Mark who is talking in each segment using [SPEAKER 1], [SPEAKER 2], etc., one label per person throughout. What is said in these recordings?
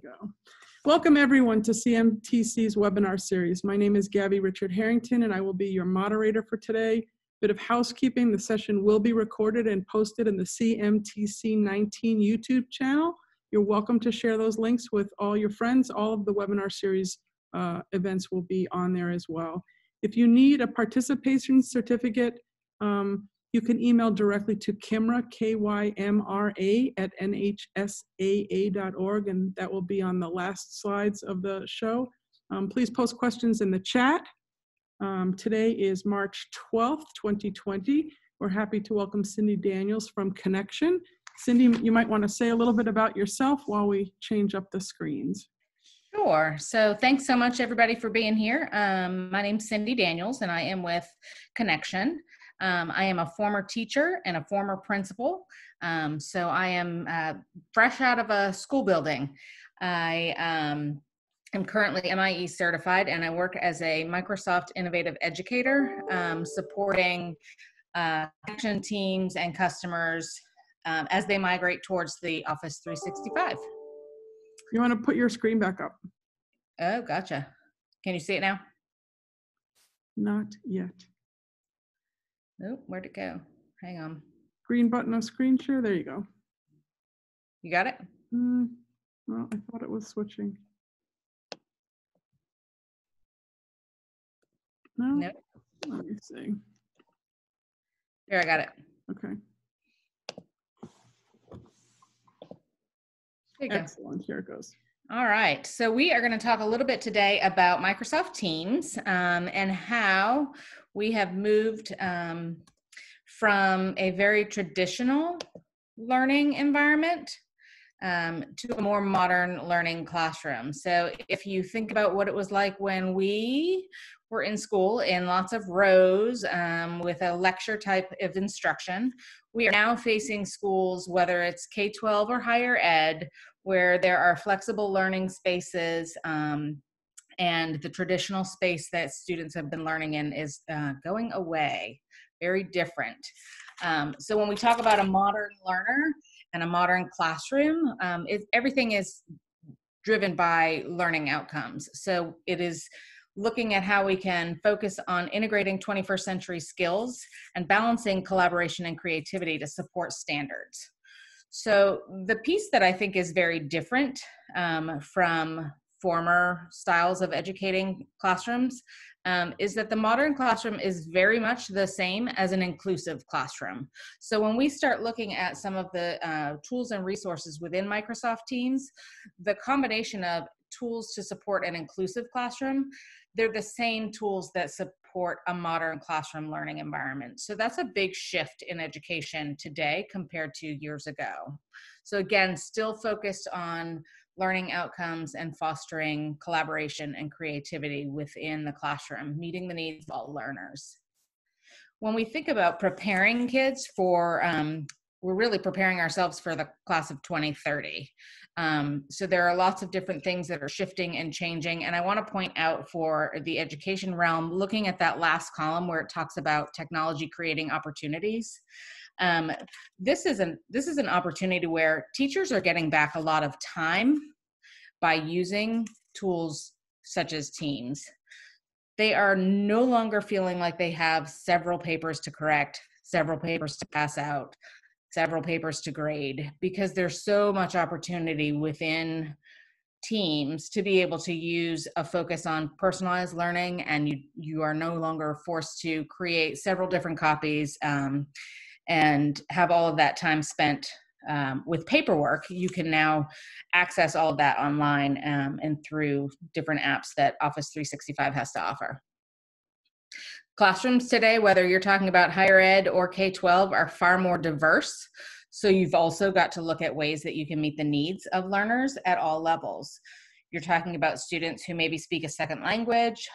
[SPEAKER 1] go. Welcome everyone to CMTC's webinar series. My name is Gabby Richard Harrington and I will be your moderator for today. Bit of housekeeping, the session will be recorded and posted in the CMTC 19 YouTube channel. You're welcome to share those links with all your friends. All of the webinar series events will be on there as well. If you need a participation certificate, you can email directly to Kymra, K-Y-M-R-A, at nhsaa.org, and that will be on the last slides of the show. Please post questions in the chat. Today is March 12th, 2020. We're happy to welcome Cindy Daniels from Connection. Cindy, you might want to say a little bit about yourself while we change up the screens.
[SPEAKER 2] Sure. So thanks so much, everybody, for being here. My name's Cindy Daniels, and I am with Connection. I am a former teacher and a former principal. So I am fresh out of a school building. I am currently MIE certified, and I work as a Microsoft Innovative Educator, supporting Connection teams and customers as they migrate towards the Office 365.
[SPEAKER 1] You want to put your screen back up?
[SPEAKER 2] Oh, gotcha. Can you see it now?
[SPEAKER 1] Not yet.
[SPEAKER 2] Oh, where'd it go? Hang on.
[SPEAKER 1] Green button of screen share. There you go.
[SPEAKER 2] You got it?
[SPEAKER 1] Well, I thought it was switching. No?
[SPEAKER 2] Nope.
[SPEAKER 1] Let me see.
[SPEAKER 2] Here, I got it.
[SPEAKER 1] Okay.
[SPEAKER 2] There you go.
[SPEAKER 1] Excellent. Here it goes.
[SPEAKER 2] All right. So we are going to talk a little bit today about Microsoft Teams and how we have moved from a very traditional learning environment to a more modern learning classroom. So if you think about what it was like when we were in school in lots of rows with a lecture type of instruction, we are now facing schools, whether it's K-12 or higher ed, where there are flexible learning spaces and the traditional space that students have been learning in is going away, very different. So when we talk about a modern learner and a modern classroom, everything is driven by learning outcomes. So it is looking at how we can focus on integrating 21st century skills and balancing collaboration and creativity to support standards. So the piece that I think is very different from former styles of educating classrooms is that the modern classroom is very much the same as an inclusive classroom. So when we start looking at some of the tools and resources within Microsoft Teams, the combination of tools to support an inclusive classroom, they're the same tools that support a modern classroom learning environment. So that's a big shift in education today compared to years ago. So again, still focused on learning outcomes and fostering collaboration and creativity within the classroom, meeting the needs of all learners. When we think about preparing kids for, we're really preparing ourselves for the class of 2030. So there are lots of different things that are shifting and changing. And I want to point out for the education realm, looking at that last column where it talks about technology creating opportunities. This is an opportunity where teachers are getting back a lot of time by using tools such as Teams. They are no longer feeling like they have several papers to correct, several papers to pass out, several papers to grade, because there's so much opportunity within Teams to be able to use a focus on personalized learning, and you are no longer forced to create several different copies and have all of that time spent with paperwork. You can now access all of that online and through different apps that Office 365 has to offer. Classrooms today, whether you're talking about higher ed or K-12, are far more diverse. So you've also got to look at ways that you can meet the needs of learners at all levels. You're talking about students who maybe speak a second language,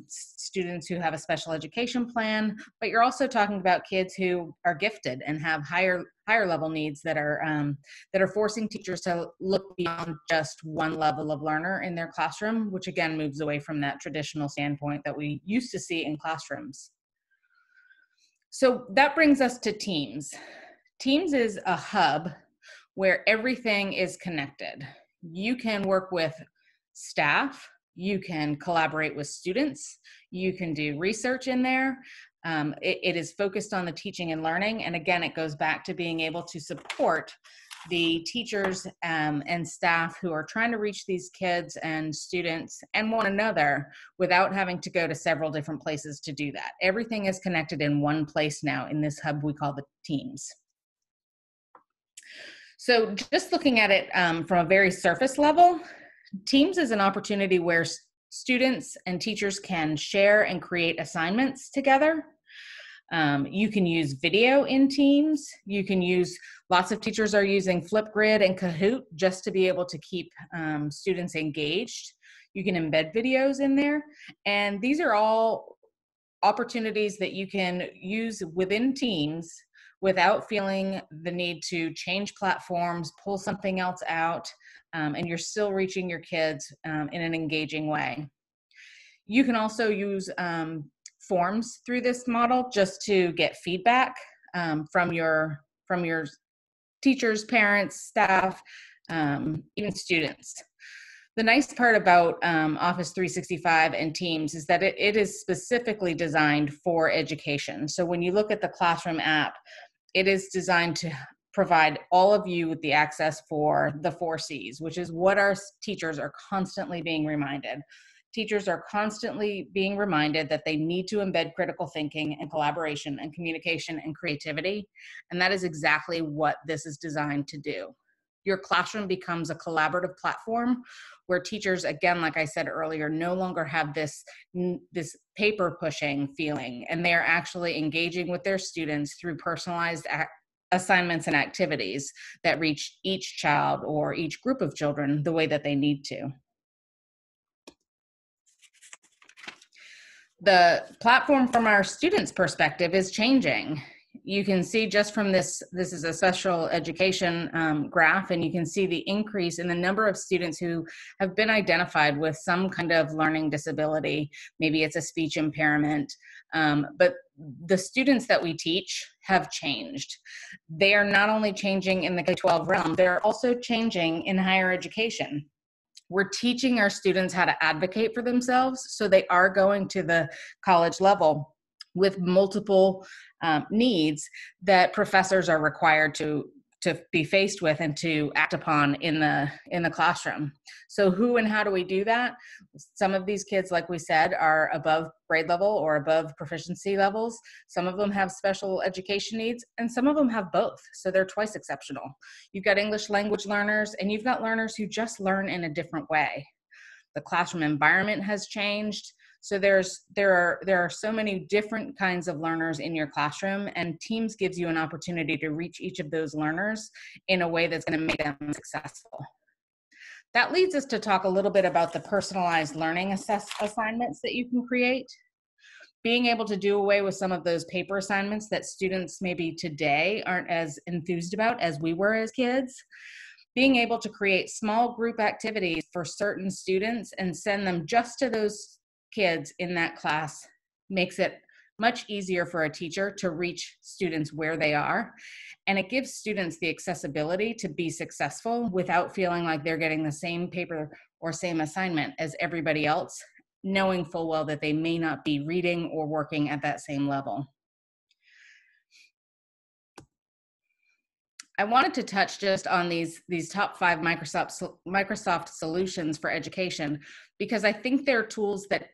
[SPEAKER 2] students who have a special education plan, but you're also talking about kids who are gifted and have higher level needs that are forcing teachers to look beyond just one level of learner in their classroom, which again moves away from that traditional standpoint that we used to see in classrooms. So that brings us to Teams. Teams is a hub where everything is connected. You can work with staff, you can collaborate with students, you can do research in there. It is focused on the teaching and learning. And again, it goes back to being able to support the teachers and staff who are trying to reach these kids and students and one another without having to go to several different places to do that. Everything is connected in one place now in this hub we call the Teams. So just looking at it from a very surface level, Teams is an opportunity where students and teachers can share and create assignments together. You can use video in Teams. You can use, lots of teachers are using Flipgrid and Kahoot just to be able to keep students engaged. You can embed videos in there. And these are all opportunities that you can use within Teams without feeling the need to change platforms, pull something else out, and you're still reaching your kids in an engaging way. You can also use forms through this model just to get feedback from your teachers, parents, staff, even students. The nice part about Office 365 and Teams is that it is specifically designed for education. So when you look at the classroom app, it is designed to provide all of you with the access for the 4 C's, which is what our teachers are constantly being reminded. Teachers are constantly being reminded that they need to embed critical thinking and collaboration and communication and creativity. And that is exactly what this is designed to do. Your classroom becomes a collaborative platform where teachers, again, like I said earlier, no longer have this paper pushing feeling, and they're actually engaging with their students through personalized assignments and activities that reach each child or each group of children the way that they need to. The platform from our students' perspective is changing. You can see just from this is a special education graph, and you can see the increase in the number of students who have been identified with some kind of learning disability. Maybe it's a speech impairment, but the students that we teach have changed. They are not only changing in the K-12 realm, they're also changing in higher education. We're teaching our students how to advocate for themselves, so they are going to the college level with multiple needs that professors are required to be faced with and to act upon in the classroom. So who and how do we do that? Some of these kids, like we said, are above grade level or above proficiency levels. Some of them have special education needs, and some of them have both. So they're twice exceptional. You've got English language learners, and you've got learners who just learn in a different way. The classroom environment has changed. So there are so many different kinds of learners in your classroom, and Teams gives you an opportunity to reach each of those learners in a way that's going to make them successful. That leads us to talk a little bit about the personalized learning assignments that you can create. Being able to do away with some of those paper assignments that students maybe today aren't as enthused about as we were as kids. Being able to create small group activities for certain students and send them just to those kids in that class makes it much easier for a teacher to reach students where they are. And it gives students the accessibility to be successful without feeling like they're getting the same paper or same assignment as everybody else, knowing full well that they may not be reading or working at that same level. I wanted to touch just on these top 5 Microsoft solutions for education, because I think they're tools that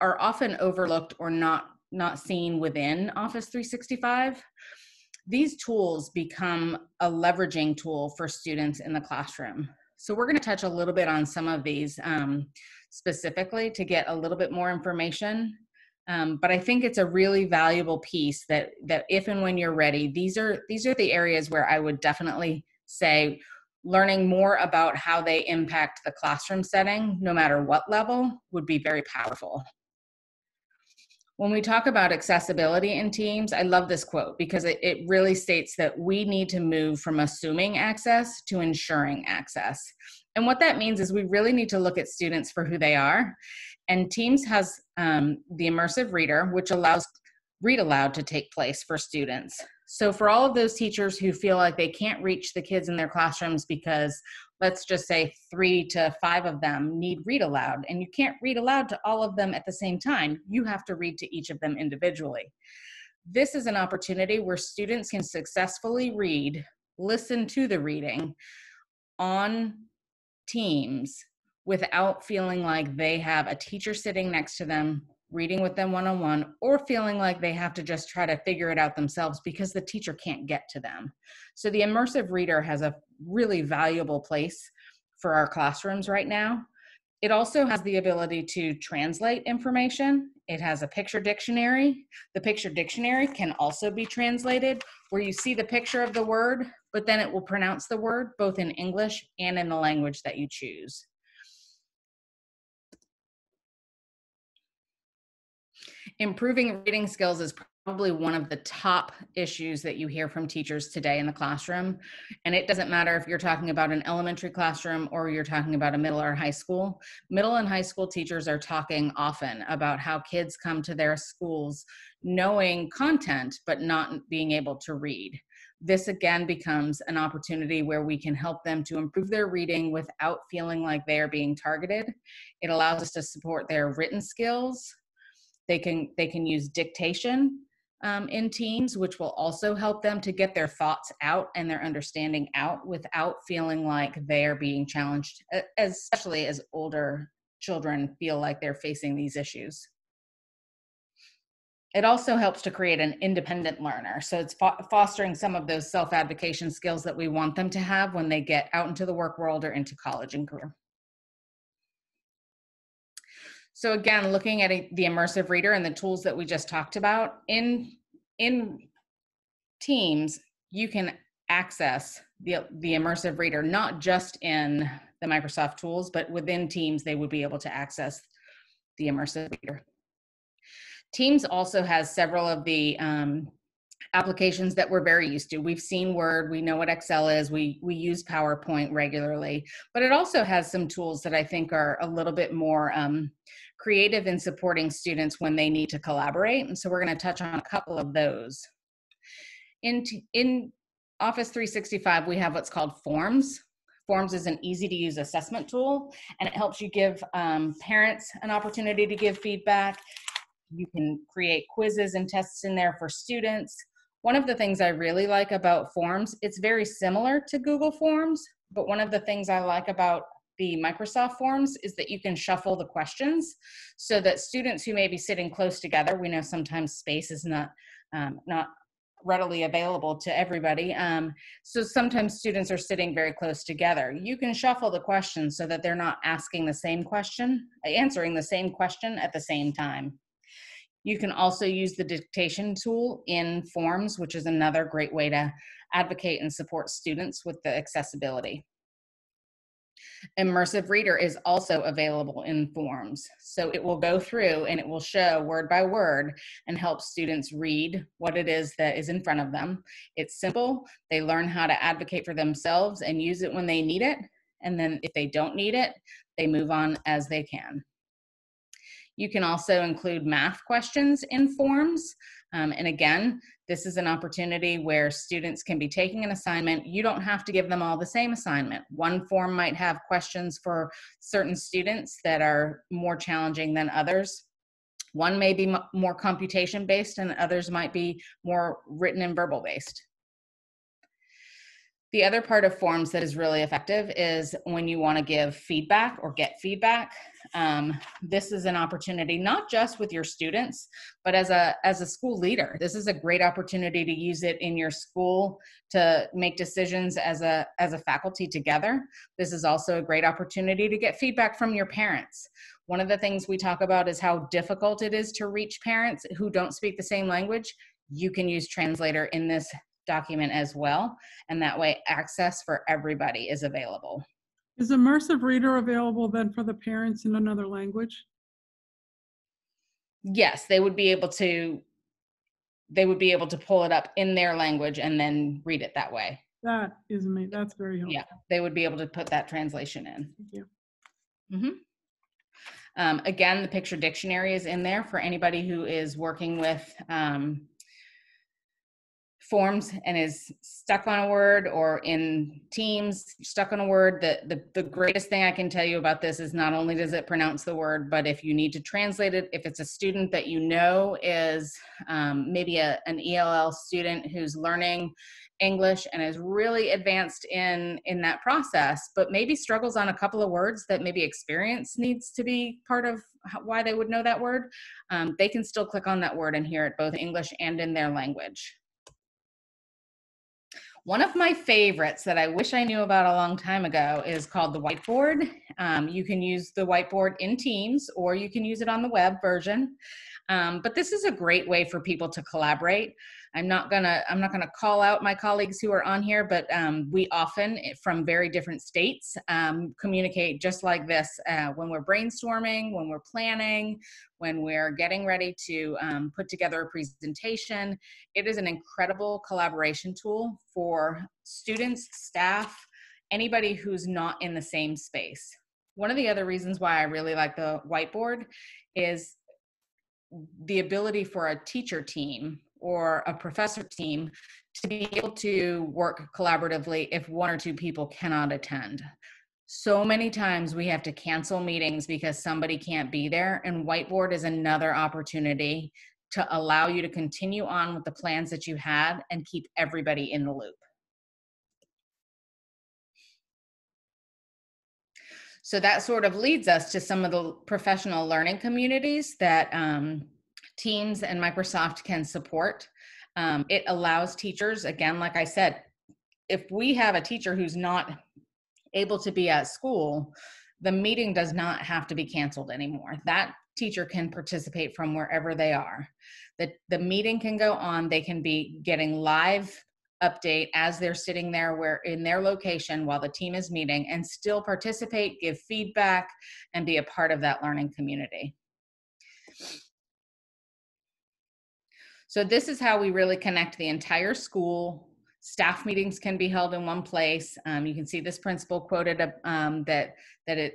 [SPEAKER 2] are often overlooked or not seen within Office 365. These tools become a leveraging tool for students in the classroom. So we're going to touch a little bit on some of these specifically to get a little bit more information. But I think it's a really valuable piece that if and when you're ready, these are the areas where I would definitely say learning more about how they impact the classroom setting, no matter what level, would be very powerful. When we talk about accessibility in Teams, I love this quote because it really states that we need to move from assuming access to ensuring access. And what that means is we really need to look at students for who they are. And Teams has the Immersive Reader, which allows read aloud to take place for students. So for all of those teachers who feel like they can't reach the kids in their classrooms because, let's just say 3 to 5 of them need read aloud, and you can't read aloud to all of them at the same time. You have to read to each of them individually. This is an opportunity where students can successfully read, listen to the reading on Teams without feeling like they have a teacher sitting next to them, reading with them one-on-one, or feeling like they have to just try to figure it out themselves because the teacher can't get to them. So the Immersive Reader has a really valuable place for our classrooms right now. It also has the ability to translate information. It has a picture dictionary. The picture dictionary can also be translated where you see the picture of the word, but then it will pronounce the word both in English and in the language that you choose. Improving reading skills is probably one of the top issues that you hear from teachers today in the classroom. And it doesn't matter if you're talking about an elementary classroom or you're talking about a middle or high school. Middle and high school teachers are talking often about how kids come to their schools knowing content, but not being able to read. This again becomes an opportunity where we can help them to improve their reading without feeling like they are being targeted. It allows us to support their written skills. They can use dictation in Teams, which will also help them to get their thoughts out and their understanding out without feeling like they are being challenged, especially as older children feel like they're facing these issues. It also helps to create an independent learner. So it's fostering some of those self-advocation skills that we want them to have when they get out into the work world or into college and career. So again, looking at the Immersive Reader and the tools that we just talked about, in Teams, you can access the Immersive Reader, not just in the Microsoft tools, but within Teams, they would be able to access the Immersive Reader. Teams also has several of the applications that we're very used to. We've seen Word, we know what Excel is, we use PowerPoint regularly, but it also has some tools that I think are a little bit more creative in supporting students when they need to collaborate. And so we're going to touch on a couple of those. In Office 365, we have what's called Forms. Forms is an easy to use assessment tool, and it helps you give parents an opportunity to give feedback. You can create quizzes and tests in there for students. One of the things I really like about Forms, it's very similar to Google Forms, but one of the things I like about the Microsoft Forms is that you can shuffle the questions so that students who may be sitting close together, we know sometimes space is not readily available to everybody. So sometimes students are sitting very close together. You can shuffle the questions so that they're not asking the same question, answering the same question at the same time. You can also use the dictation tool in Forms, which is another great way to advocate and support students with the accessibility. Immersive Reader is also available in Forms. So it will go through and it will show word by word and help students read what it is that is in front of them. It's simple. They learn how to advocate for themselves and use it when they need it. And then if they don't need it, they move on as they can. You can also include math questions in Forms. And again, this is an opportunity where students can be taking an assignment. You don't have to give them all the same assignment. One form might have questions for certain students that are more challenging than others. One may be more computation based and others might be more written and verbal based. The other part of Forms that is really effective is when you want to give feedback or get feedback. This is an opportunity not just with your students, but as a school leader. This is a great opportunity to use it in your school to make decisions as a faculty together. This is also a great opportunity to get feedback from your parents. One of the things we talk about is how difficult it is to reach parents who don't speak the same language. You can use Translator in this document as well, and that way access for everybody is available.
[SPEAKER 1] Is Immersive Reader available then for the parents in another language?
[SPEAKER 2] Yes, they would be able to pull it up in their language and then read it that way.
[SPEAKER 1] That is amazing. That's very helpful.
[SPEAKER 2] Yeah, they would be able to put that translation in.
[SPEAKER 1] Thank you.
[SPEAKER 2] Again, the picture dictionary is in there for anybody who is working with Forms and is stuck on a word, or in Teams, stuck on a word, the greatest thing I can tell you about this is not only does it pronounce the word, but if you need to translate it, if it's a student that you know is maybe an ELL student who's learning English and is really advanced in that process, but maybe struggles on a couple of words that maybe experience needs to be part of why they would know that word, they can still click on that word and hear it both English and in their language. One of my favorites that I wish I knew about a long time ago is called the Whiteboard. You can use the Whiteboard in Teams, or you can use it on the web version. But this is a great way for people to collaborate. I'm not gonna call out my colleagues who are on here, but we often, from very different states, communicate just like this when we're brainstorming, when we're planning, when we're getting ready to put together a presentation. It is an incredible collaboration tool for students, staff, anybody who's not in the same space. One of the other reasons why I really like the Whiteboard is the ability for a teacher team or a professor team to be able to work collaboratively if one or two people cannot attend. So many times we have to cancel meetings because somebody can't be there, and Whiteboard is another opportunity to allow you to continue on with the plans that you had and keep everybody in the loop. So that sort of leads us to some of the professional learning communities that Teams and Microsoft can support. It allows teachers, again, like I said, if we have a teacher who's not able to be at school, the meeting does not have to be canceled anymore. That teacher can participate from wherever they are. The meeting can go on. They can be getting live update as they're sitting there where in their location while the team is meeting, and still participate, give feedback, and be a part of that learning community. So this is how we really connect the entire school. Staff meetings can be held in one place. You can see this principal quoted that it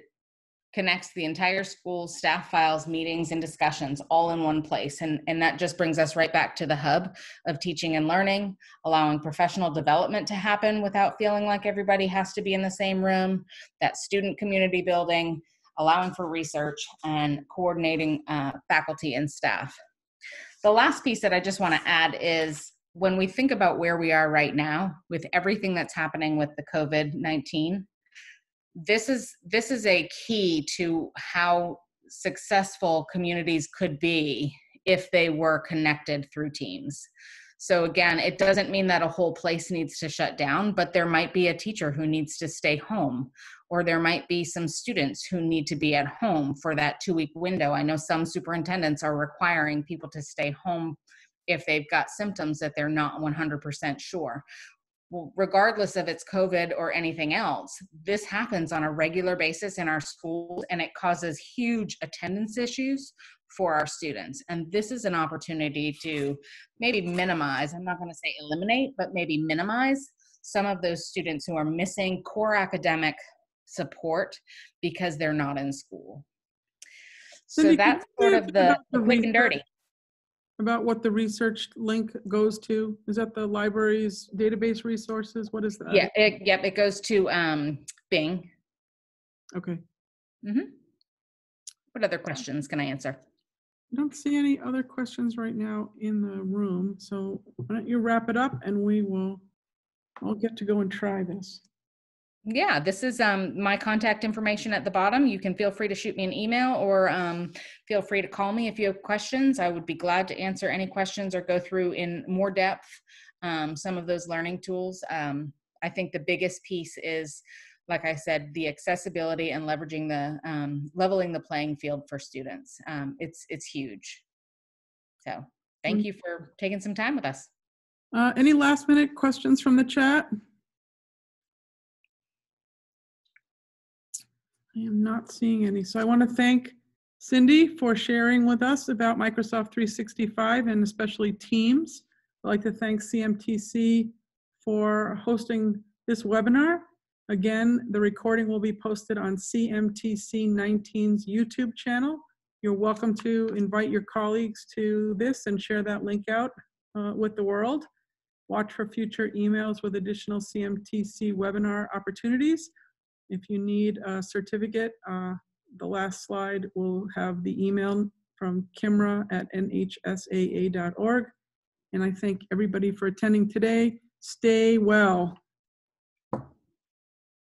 [SPEAKER 2] connects the entire school, staff files, meetings, and discussions all in one place. And that just brings us right back to the hub of teaching and learning, allowing professional development to happen without feeling like everybody has to be in the same room, that student community building, allowing for research, and coordinating faculty and staff. The last piece that I just want to add is when we think about where we are right now with everything that's happening with the COVID-19, this is a key to how successful communities could be if they were connected through Teams. So again, it doesn't mean that a whole place needs to shut down, but there might be a teacher who needs to stay home, or there might be some students who need to be at home for that 2-week window. I know some superintendents are requiring people to stay home if they've got symptoms that they're not 100% sure. Well, regardless of it's COVID or anything else, this happens on a regular basis in our schools, and it causes huge attendance issues for our students. And this is an opportunity to maybe minimize, I'm not going to say eliminate, but maybe minimize some of those students who are missing core academic support because they're not in school. So that's sort of the quick and dirty.
[SPEAKER 1] About what the research link goes to? Is that the library's database resources? What is that?
[SPEAKER 2] Yeah, it goes to Bing.
[SPEAKER 1] Okay.
[SPEAKER 2] Mm-hmm. What other questions can I answer?
[SPEAKER 1] I don't see any other questions right now in the room. So why don't you wrap it up, and I'll get to go and try this.
[SPEAKER 2] Yeah, this is my contact information at the bottom. You can feel free to shoot me an email, or feel free to call me if you have questions. I would be glad to answer any questions or go through in more depth some of those learning tools. I think the biggest piece is, like I said, the accessibility and leveraging the leveling the playing field for students. It's huge. So thank you for taking some time with us.
[SPEAKER 1] Any last minute questions from the chat? I am not seeing any. So I want to thank Cindy for sharing with us about Microsoft 365 and especially Teams. I'd like to thank CMTC for hosting this webinar. Again, the recording will be posted on CMTC 19's YouTube channel. You're welcome to invite your colleagues to this and share that link out with the world. Watch for future emails with additional CMTC webinar opportunities. If you need a certificate, the last slide will have the email from kimra@nhsaa.org. And I thank everybody for attending today. Stay well.